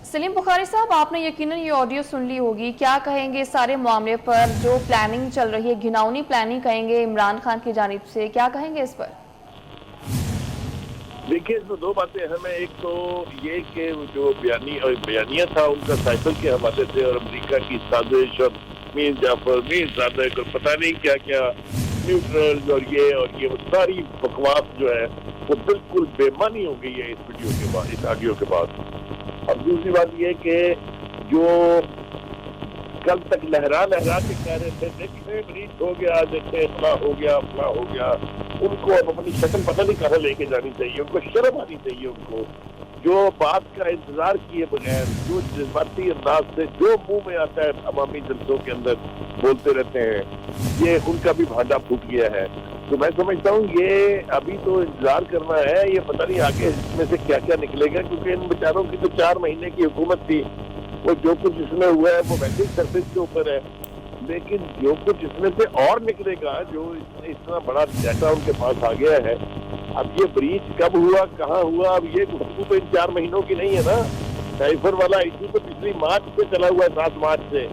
सलीम बुखारी साहब, आपने यकीनन ये ऑडियो सुन ली होगी। क्या कहेंगे सारे मामले पर? जो प्लानिंग चल रही है, घिनौनी प्लानिंग कहेंगे इमरान खान की जानिब से, क्या कहेंगे इस पर? देखिए, इसमें दो बातें अहम है। एक तो ये कि जो बयानिया था उनका साइफर के हवाले से और अमेरिका की साजिश और मीर जाफर, मीर सादिक और पता नहीं क्या क्या न्यूट्रल्स और ये वो सारी बकवास जो है वो बिल्कुल बेमानी हो गई है इस वीडियो के बाद, इस ऑडियो के बाद। और दूसरी बात ये कि जो कल तक लहरा के कह रहे थे देखिए ब्रीच हो गया, देखिए फला हो गया, उनको अब अपनी शक्ल पता नहीं कहाँ लेके जानी चाहिए, उनको शर्म आनी चाहिए। उनको जो बात का इंतजार किए बगैर, जो जज्बाती अंदाज से जो मुंह में आता है अवामी जलसों के अंदर बोलते रहते हैं, ये उनका भी भांडा फूट गया है। तो मैं समझता हूँ ये अभी तो इंतजार करना है, ये पता नहीं आगे इसमें से क्या क्या निकलेगा, क्योंकि इन बेचारों की तो 4 महीने की हुकूमत थी। वो जो कुछ इसमें हुआ है वो वैसे ही सरफेस के ऊपर है, लेकिन जो कुछ इसमें से और निकलेगा, जो इतना बड़ा डाटा उनके पास आ गया है, अब ये ब्रीच कब हुआ, कहाँ हुआ, अब ये गुफ्तगू तो इन 4 महीनों की नहीं है ना। साइफर वाला इशू तो पिछली मार्च से चला हुआ है, 7 मार्च से।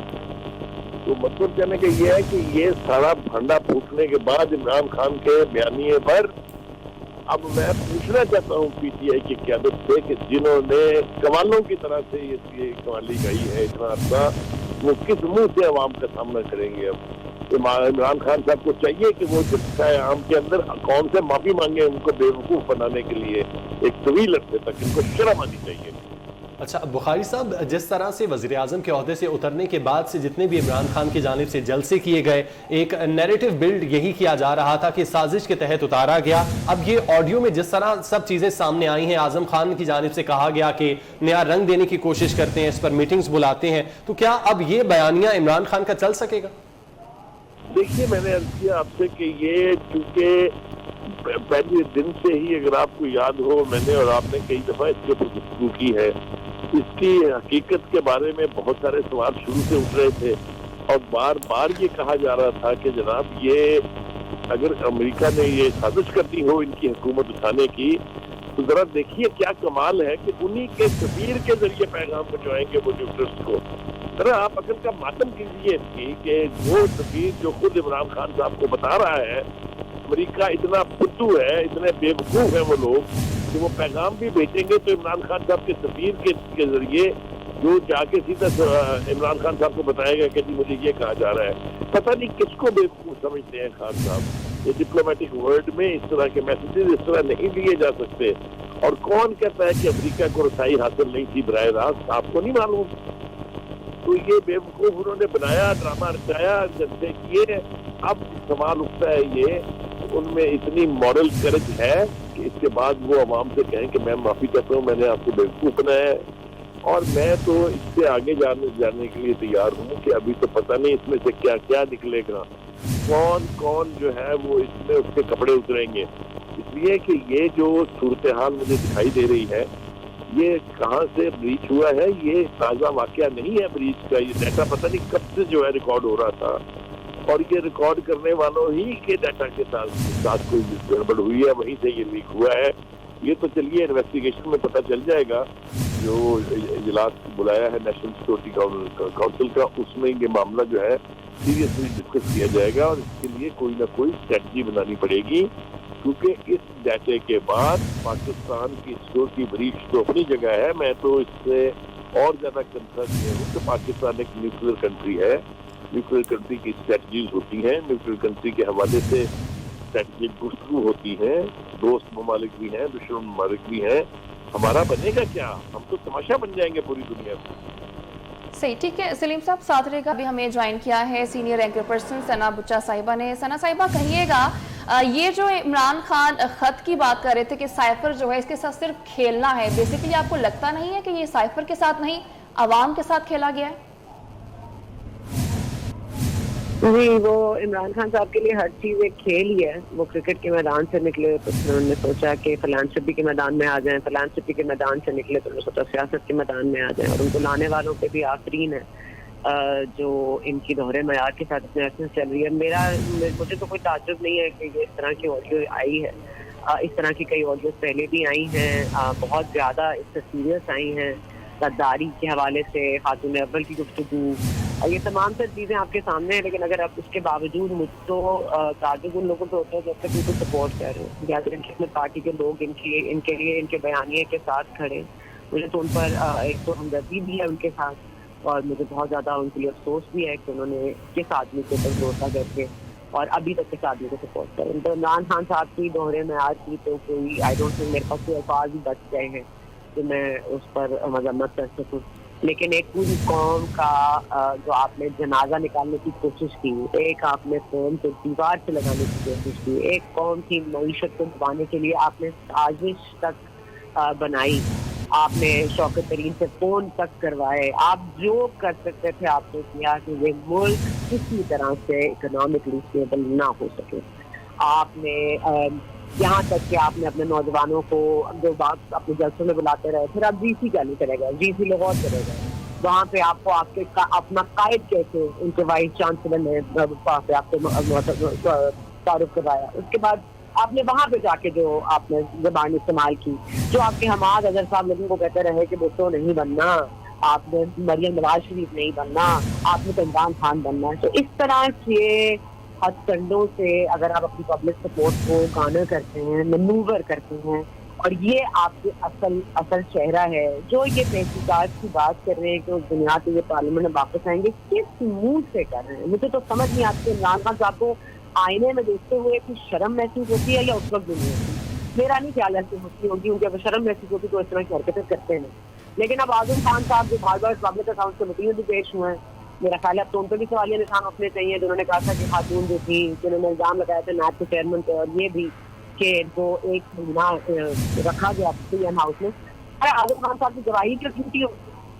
तो मतलब कहने का ये है कि ये सारा भंडा फूटने के बाद इमरान खान के बयानिए पर अब मैं पूछना चाहता हूँ पीटीआई की क़यादत से कि जिन्होंने कमालों की तरह से ये कमाली गई है इतना अच्छा, वो किस मुंह से अवाम का सामना करेंगे। अब इमरान खान साहब को चाहिए कि वो जनता आम के अंदर कौन से माफी मांगे उनको बेवकूफ़ बनाने के लिए एक तवील अरसे तक, इनको शर्म आनी चाहिए। अच्छा बुखारी साहब, जिस तरह से वज़ीर-ए-आज़म के ओहदे से उतरने के बाद से जितने भी इमरान खान की जानिब से जलसे किए गए, एक नैरेटिव बिल्ड यही किया जा रहा था कि साजिश के तहत उतारा गया। अब ये ऑडियो में जिस तरह सब चीज़ें सामने आई हैं, आज़म खान की जानिब से कहा गया कि नया रंग देने की कोशिश करते हैं, इस पर मीटिंग्स बुलाते हैं, तो क्या अब ये बयानिया इमरान खान का चल सकेगा? देखिए, मैंने अर्ज किया आपसे कि ये चूंकि पहले दिन से ही, अगर आपको याद हो, मैंने और आपने कई दफा इसके ऊपर गुफ्तगू की है, इसकी हकीकत के बारे में बहुत सारे सवाल शुरू से उठ रहे थे और बार बार ये कहा जा रहा था कि जनाब ये अगर अमेरिका ने ये साजिश करती हो इनकी हुकूमत उठाने की, तो जरा देखिए क्या कमाल है कि उन्हीं के सफीर के जरिए पैगाम पहुंचाएंगे वो न्यूट्रल्स को। जरा आप अकल का मातम कीजिए इसकी कि वो सफीर जो खुद इमरान खान साहब को बता रहा है अमेरिका इतना फुद्दू है, इतने बेवकूफ है वो लोग कि वो पैगाम भी भेजेंगे तो इमरान खान साहब के सफीर के जरिए जो जाके सीधा इमरान खान साहब को बताएगा कि जी मुझे ये कहा जा रहा है। पता नहीं किसको बेवकूफ समझते हैं खान साहब। ये डिप्लोमेटिक वर्ल्ड में इस तरह के मैसेजेस इस तरह नहीं लिए जा सकते। और कौन कहता है कि अमेरिका को रसाई हासिल नहीं थी बराह रास्त, आपको नहीं मालूम? तो ये बेवकूफ उन्होंने बनाया, ड्रामा रचाया, जलसे किए। अब सवाल उठता है ये उनमें इतनी मॉरल करेज है कि इसके बाद वो अवाम से कहें कि मैं माफी चाहता हूँ, मैंने आपको बेवकूफ बनाया है। और मैं तो इससे आगे जाने के लिए तैयार हूँ कि अभी तो पता नहीं इसमें से क्या क्या निकलेगा, कौन कौन जो है वो इसमें उसके कपड़े उतरेंगे। इसलिए कि ये जो सूरत हाल मुझे दिखाई दे रही है, ये कहाँ से ब्रीच हुआ है, ये ताज़ा वाकया नहीं है ब्रीच का। ये डाटा पता नहीं कब से जो है रिकॉर्ड हो रहा था और ये रिकॉर्ड करने वालों ही के डाटा के साथ कोई गड़बड़ हुई है, वहीं से ये लीक हुआ है। ये तो चलिए इन्वेस्टिगेशन में पता चल जाएगा। जो इजलास बुलाया है नेशनल सिक्योरिटी काउंसिल का, उसमें ये मामला जो है सीरियसली डिस्कस किया जाएगा और इसके लिए कोई ना कोई स्ट्रेटजी बनानी पड़ेगी, क्योंकि इस डाटे के बाद पाकिस्तान की सिक्योरिटी ब्रीच तो अपनी जगह है। मैं तो इससे और ज्यादा कंसर्न ये हूँ कि पाकिस्तान एक न्यूक्लियर कंट्री है, न्यूक्लियर कंट्री की स्ट्रेटजीज होती हैं, न्यूक्लियर कंट्री के हवाले से स्ट्रेटजिक गुफ्तगू होती है, दोस्त ममालिक भी हैं, दुश्मन ममालिक भी हैं। हमारा बनेगा क्या? हम तो तमाशा बन जाएंगे पूरी दुनिया में। सही, ठीक है सलीम साहब, साथ रहेगा। अभी हमें ज्वाइन किया है सीनियर एंकर पर्सन सना बुच्चा साहिबा ने। सना साहिबा, कहिएगा ये जो इमरान खान खत की बात कर रहे थे कि साइफर जो है इसके साथ सिर्फ खेलना है, बेसिकली आपको लगता नहीं है कि ये साइफर के साथ नहीं अवाम के साथ खेला गया है? जी, वो इमरान खान साहब के लिए हर चीज़ एक खेल ही है। वो क्रिकेट के मैदान से निकले तो उन्होंने सोचा कि फिलांथ्रपी के मैदान में आ जाएं, फिलांथ्रपी के मैदान से निकले तो उन्होंने सोचा सियासत के मैदान में आ जाएं। और उनको लाने वालों पे भी आफरीन है जो इनकी दोहरे मयार के साथ अपने एक्शन चल रही है। मुझे तो कोई ताज्जुब नहीं है कि इस तरह की ऑडियो आई है। इस तरह की कई ऑडियोज पहले भी आई हैं, बहुत ज़्यादा इससे सीरियस आई हैं। غداری کے حوالے سے خاتون اول کی گفتگو، یہ تمام تر چیزیں آپ کے سامنے ہیں. لیکن اگر آپ اس کے باوجود مجھ تو تعجب ان لوگوں پہ ہوتا ہے جب تک ان کو سپورٹ کر رہے ہیں یا اپنے پارٹی کے لوگ ان کے لیے ان کے بیانیے کے ساتھ کھڑے. مجھے تو ان پر ایک تو ہمدردی بھی ہے ان کے ساتھ، اور مجھے بہت زیادہ ان کے لیے افسوس بھی ہے کہ انہوں نے کس آدمی کے اوپر بھروسہ کر کے اور ابھی تک کس آدمی کو سپورٹ کریں. تو عمران خان صاحب کی دوہرے معیار کی تو کوئی آئی ڈونٹ تھنک میرے پاس کوئی الفاظ ہی بچ گئے ہیں کہ میں اس پر مذمت کر سکوں. لیکن ایک پوری قوم کا جو آپ نے جنازہ نکالنے کی کوشش کی، ایک آپ نے قوم کو دیوار سے لگانے کی کوشش کی، ایک قوم کی معیشت کو دبانے کے لیے آپ نے سازش تک بنائی، آپ نے شوکت ترین سے فون تک کروائے، آپ جو کر سکتے تھے آپ نے کیا کہ یہ ملک کسی طرح سے اکنامکلی اسٹیبل نہ ہو سکے. آپ نے یہاں تک کہ آپ نے اپنے نوجوانوں کو جو بات اپنے جلسوں میں بلاتے رہے، پھر آپ جی سی چالو کرے گا، جی سی لاہور کرے گا، وہاں پہ آپ کو آپ کے اپنا قائد کیسے ان کے وائس چانسلر نے وہاں پہ آپ کو تعارف کروایا. اس کے بعد آپ نے وہاں پہ جا کے جو آپ نے زبان استعمال کی، جو آپ کے حماد اظہر صاحب لوگوں کو کہتے رہے کہ بھٹو نہیں بننا، آپ نے مریم نواز شریف نہیں بننا، آپ نے تو عمران خان بننا ہے. تو اس طرح کے ہتھ کنڈوں سے اگر آپ اپنی پبلک سپورٹ کو گارنر کرتے ہیں، مینوور کرتے ہیں، اور یہ آپ کے اصل چہرہ ہے جو یہ تحقیقات کی بات کر رہے ہیں کہ اس دنیا سے یہ پارلیمنٹ میں واپس آئیں گے، کس منہ سے کر رہے ہیں؟ مجھے تو سمجھ نہیں آتی. عمران خان صاحب کو آئینے میں دیکھتے ہوئے کچھ شرم محسوس ہوتی ہے یا اس وقت بھی نہیں ہوتی؟ میرا نہیں خیال ایسی ہوتی ہوگی، ان کی اگر شرم محسوس ہوتی تو اس طرح کی حرکتیں کرتے ہیں. لیکن اب اعظم خان صاحب جو بار بار پبلک اکاؤنٹ کمیٹی میں بھی پیش ہوئے ہیں، میرا خیال ہے اب تو ان پہ بھی سوالیہ نشان اٹھنے چاہیے. جنہوں نے کہا تھا کہ خاتون جو تھی جنہوں نے الزام لگایا تھا نیب کے چیئرمین پہ، اور یہ بھی کہ وہ ایک مہینہ رکھا گیا پی ایم ہاؤس میں. اعظم خان صاحب کی گواہی کیوں جھوٹی ہو؟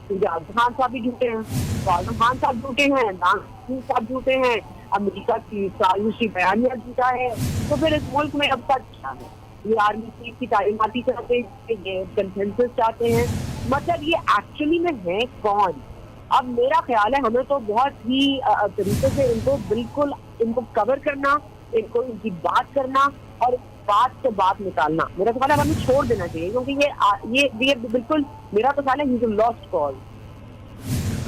کیونکہ اعظم خان صاحب بھی جھوٹے ہیں، تو اعظم خان صاحب جھوٹے ہیں، عمران خان صاحب جھوٹے ہیں، امریکہ کی سازشی بیانیہ جھوٹا ہے. تو پھر اس ملک میں اب تک کیا ہے؟ یہ آرمی چیف کی تعلیماتی چاہتے ہیں، یہ کنسنسس چاہتے ہیں، مطلب یہ ایکچولی میں ہے کون؟ اب میرا خیال ہے ہمیں تو بہت ہی طریقے سے ان کو بالکل ان کو کور کرنا، ان کو ان کی بات کرنا اور بات سے بات نکالنا میرا خیال ہے ہمیں چھوڑ دینا چاہیے، کیونکہ یہ بالکل میرا تو خیال ہے ہی از اے لاسٹ کال.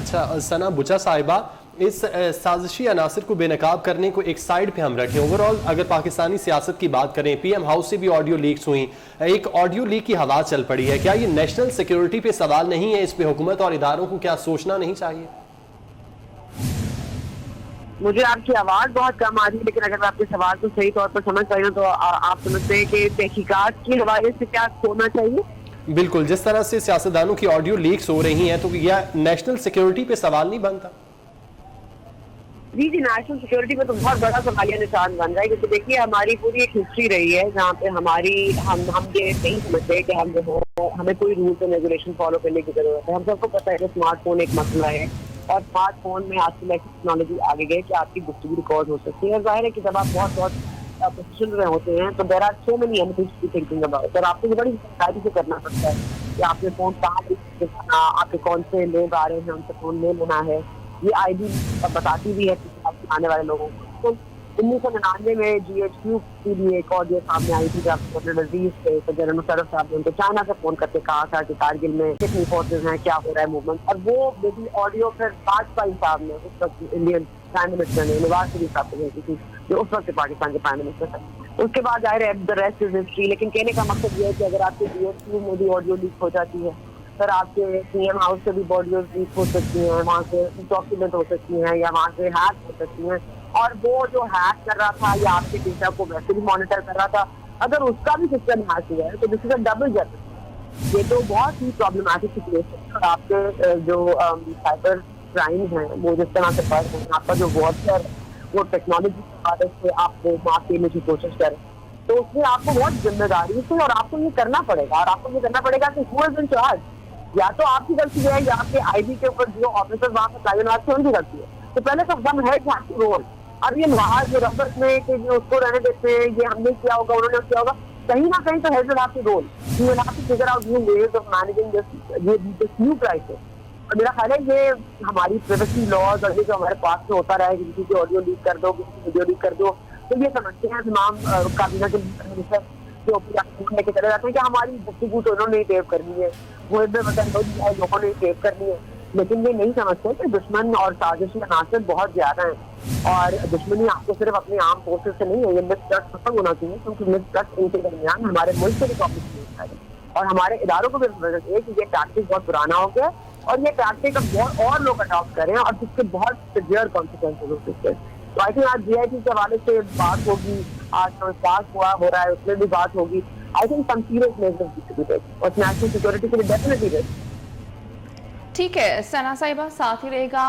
اچھا ثنا بچا صاحبہ، اس سازشی عناصر کو بے نقاب کرنے کو ایک سائیڈ پہ ہم رکھیں، اوورآل اگر پاکستانی سیاست کی بات کریں، پی ایم ہاؤس سے بھی آڈیو لیکس ہوئیں، ایک آڈیو لیک کی ہوا چل پڑی ہے، کیا یہ نیشنل سیکیورٹی پہ سوال نہیں ہے؟ اس پہ حکومت اور اداروں کو کیا سوچنا نہیں چاہیے؟ مجھے آپ کی آواز بہت کم آ رہی ہے، لیکن اگر میں آپ کے سوال کو صحیح طور پر سمجھ پائی ہوں تو آپ سمجھتے ہیں کہ تحقیقات کے حوالے سے کیا ہونا چاہیے؟ بالکل، جس طرح سے سیاستدانوں کی آڈیو لیکس ہو رہی ہیں تو یہ نیشنل سیکیورٹی پہ سوال نہیں بنتا؟ جی نیشنل سیکیورٹی پہ تو بہت بڑا سوالیہ نشان بن رہا ہے، کیونکہ دیکھیے ہماری پوری ایک ہسٹری رہی ہے جہاں پہ ہم یہ نہیں سمجھتے کہ ہمیں کوئی رولس اینڈ ریگولیشن فالو کرنے کی ضرورت ہے. ہم سب کو پتہ ہے کہ اسمارٹ فون ایک مسئلہ ہے، اور اسمارٹ فون میں آج کل ایسی ٹیکنالوجی آگے گئی کہ آپ کی گفتگو ریکارڈ ہو سکتی ہے. اور ظاہر ہے کہ جب آپ بہت پوزیشن میں ہوتے ہیں تو there are so many thinking about, اور آپ کو بڑی سمجھداری سے کرنا پڑتا ہے کہ آپ نے فون کہاں، آپ کے کون سے لوگ آ رہے ہیں، ان سے فون لے لینا ہے. یہ آئی ڈی بتاتی بھی ہے آنے والے لوگوں کو. تو 1999 میں جی ایچ کیو کی بھی ایک آڈیو سامنے آئی تھی جب جنرل عزیز تھے تو جنرل مشرف صاحب نے ان کو چائنا سے فون کر کے کہا تھا کہ کارگل میں کتنی فورسز ہیں، کیا ہو رہا ہے موومنٹ. اور وہ بیٹی آڈیو پھر واجپئی صاحب نے اس وقت انڈین پرائم منسٹر نے نواز شریف صاحب کو بھیجی تھی جو اس وقت پاکستان کے پرائم منسٹر تھے. اس کے بعد ظاہر ہے the rest is history. لیکن کہنے کا مقصد یہ ہے کہ اگر آپ کے جی ایچ کیو میں بھی آڈیو لیک ہو جاتی ہے، سر آپ کے پی ایم ہاؤس سے بھی آڈیو لیک ہو سکتی ہیں، وہاں سے ڈاکیومنٹ ہو سکتی ہیں، یا وہاں سے ہیک ہو سکتی ہیں. اور وہ جو ہیک کر رہا تھا یا آپ کے ڈیٹا کو ویسے بھی مانیٹر کر رہا تھا، اگر اس کا بھی سسٹم ہیک ہوا ہے تو دس از اے ڈبل جرم. یہ تو بہت ہی پرابلمٹک سچویشن ہے. اور آپ کے جو سائبر کرائم ہیں وہ جس طرح سے بڑھ رہے ہیں، آپ کا جو وارفیئر وہ ٹیکنالوجی کی مدد سے آپ کو معاف کرنے کی کوشش کریں، تو اس میں آپ کو بہت ذمہ داری سے اور آپ کو یہ کرنا پڑے گا. اور آپ کو یہ کرنا پڑے گا کہ ہو از ان چارج. یا تو آپ کی غلطی ہے یا آپ کے آئی ڈی کے اوپر جو آفیسر وہاں پر تعینات تھے ان کی غلطی ہے. تو پہلے تو دم ہے کہ آپ کی رول. اب یہ محاذ جو ربط میں کہ اس کو رہنے دیتے ہیں، یہ ہم نے کیا ہوگا انہوں نے کیا ہوگا، کہیں نہ کہیں تو ہیز آپ کی role. You will have to figure out new ways of managing this new crisis. اور میرا خیال ہے یہ ہماری پرائیویسی لاز اور یہ جو ہمارے پاس میں ہوتا رہا ہے کہ کسی کی آڈیو لیک کر دو، کسی کی ویڈیو لیک کر دو، تو یہ سمجھتے ہیں تمام کابینہ کے के ऊपर लेके चले जाते हैं कि हमारी गुफ्तगू तो उन्होंने ही टेप करनी है, वो इधर वतन लोगों ने टेप करनी है। लेकिन ये नहीं समझते कि दुश्मन और साजिश के अनासर बहुत ज्यादा हैं और दुश्मनी आपको सिर्फ अपनी आर्म फोर्सेस से नहीं है, ये मिसट्रस्ट खत्म होना चाहिए, क्योंकि मिसट्रस्ट इनके दरमियान हमारे मुल्क से भी कॉम्प्लिकेट है और हमारे इदारों को भी समझना चाहिए कि ये टैक्टिक बहुत पुराना हो गया और ये टैक्टिक अब बहुत और लोग अडॉप्ट करें और जिसके बहुत सिवियर कॉन्सिक्वेंसेज हो सकते हैं। तो आई थिंक आज GIT के हवाले से बात होगी, आज पास हुआ हो रहा है उसमें भी बात होगी। I think some serious measures और नेशनल सिक्योरिटी के लिए डेफिनेटली। ठीक है सना साहिबा, साथ ही रहेगा